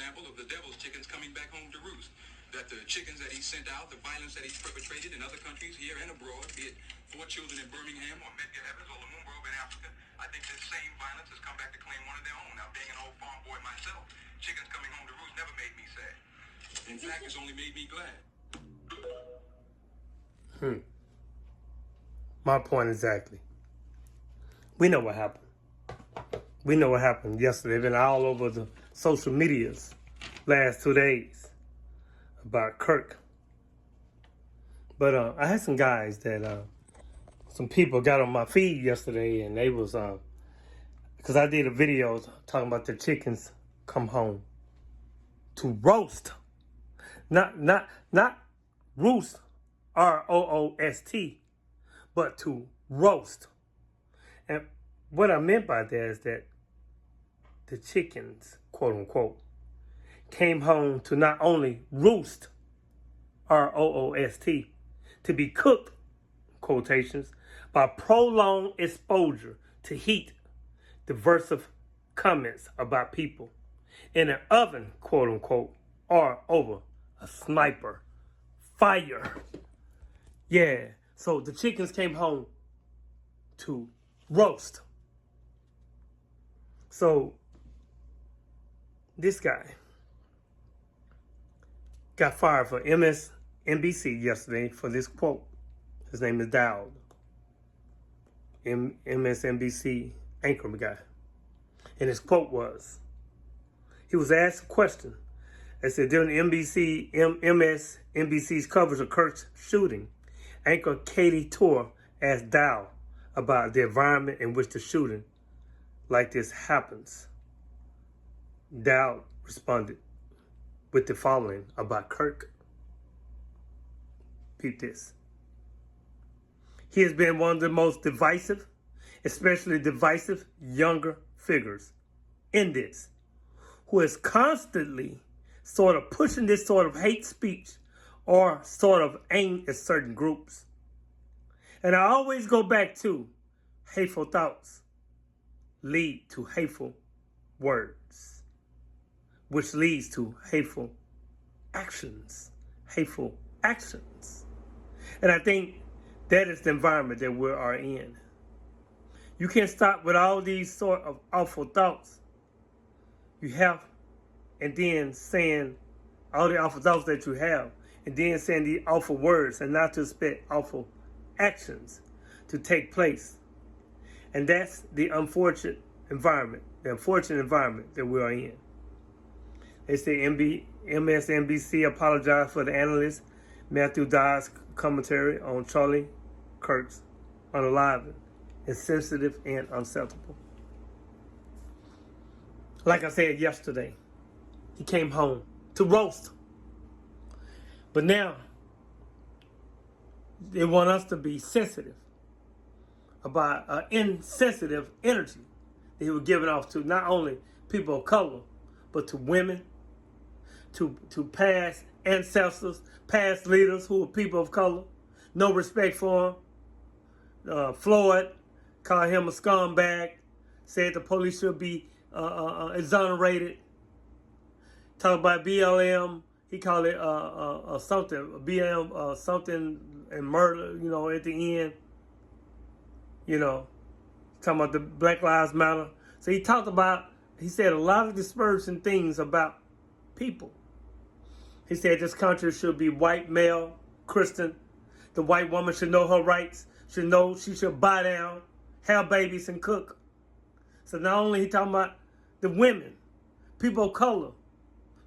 example of the devil's chickens coming back home to roost. That the chickens that he sent out, the violence that he's perpetrated in other countries, here and abroad, be it 4 children in Birmingham or Medgar Evers or Lumumba in Africa, I think this same violence has come back to claim one of their own. Now, being an old farm boy myself, chickens coming home to roost never made me sad. In fact, it's only made me glad. My point exactly. We know what happened. We know what happened yesterday. Been all over the social medias last 2 days about Kirk. But I had some guys that some people got on my feed yesterday, and they was because I did a video talking about the chickens come home to roast, not roost, ROOST, but to roast. And what I meant by that is that the chickens, quote unquote, came home to not only roost, ROOST, to be cooked, quotations, by prolonged exposure to heat, diverse comments about people in an oven, quote unquote, or over a sniper fire. Yeah, so the chickens came home to roast. So this guy got fired for MSNBC yesterday for this quote. His name is Dowd, MSNBC anchorman guy. And his quote was, he was asked a question. It said, during MSNBC's coverage of Kirk's shooting, anchor Katie Torr asked Dowd about the environment in which the shooting like this happens. Dowd responded with the following about Kirk. Peep this. He has been one of the most divisive, especially divisive younger figures in this, who is constantly sort of pushing this sort of hate speech or sort of aimed at certain groups. And I always go back to hateful thoughts lead to hateful words, which leads to hateful actions. And I think that is the environment that we are in. You can't stop with all these sort of awful thoughts you have, and then saying all the awful thoughts that you have, and then saying the awful words, and not to expect awful actions to take place. And that's the unfortunate environment that we are in. They say MSNBC apologized for the analyst Matthew Dodd's commentary on Charlie Kirk's unaliving, insensitive and unacceptable. Like I said yesterday, he came home to roast. But now, they want us to be sensitive about insensitive energy that he was giving off to not only people of color, but to women, to past ancestors, past leaders who were people of color. No respect for him. Floyd called him a scumbag, said the police should be exonerated. Talk about BLM, he called it something, BLM something and murder, at the end. Talking about the Black Lives Matter. So he said a lot of disparaging things about people. He said this country should be white, male, Christian. The white woman should know her rights, should know she should buy down, have babies, and cook. So not only he talking about the women, people of color,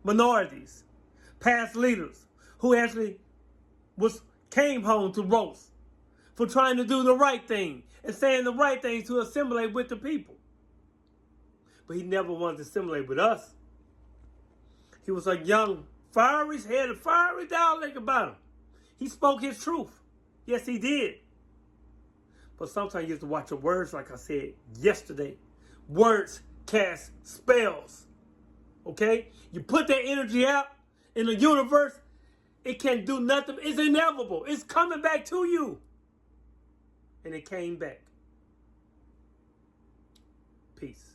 minorities, past leaders who actually came home to roast for trying to do the right thing and saying the right thing to assimilate with the people. But he never wanted to assimilate with us. He was a young, fiery head, a fiery dialect about him. He spoke his truth. Yes, he did. But sometimes you have to watch your words, like I said yesterday. Words cast spells. Okay? You put that energy out in the universe, it can't do nothing. It's inevitable. It's coming back to you. And it came back. Peace.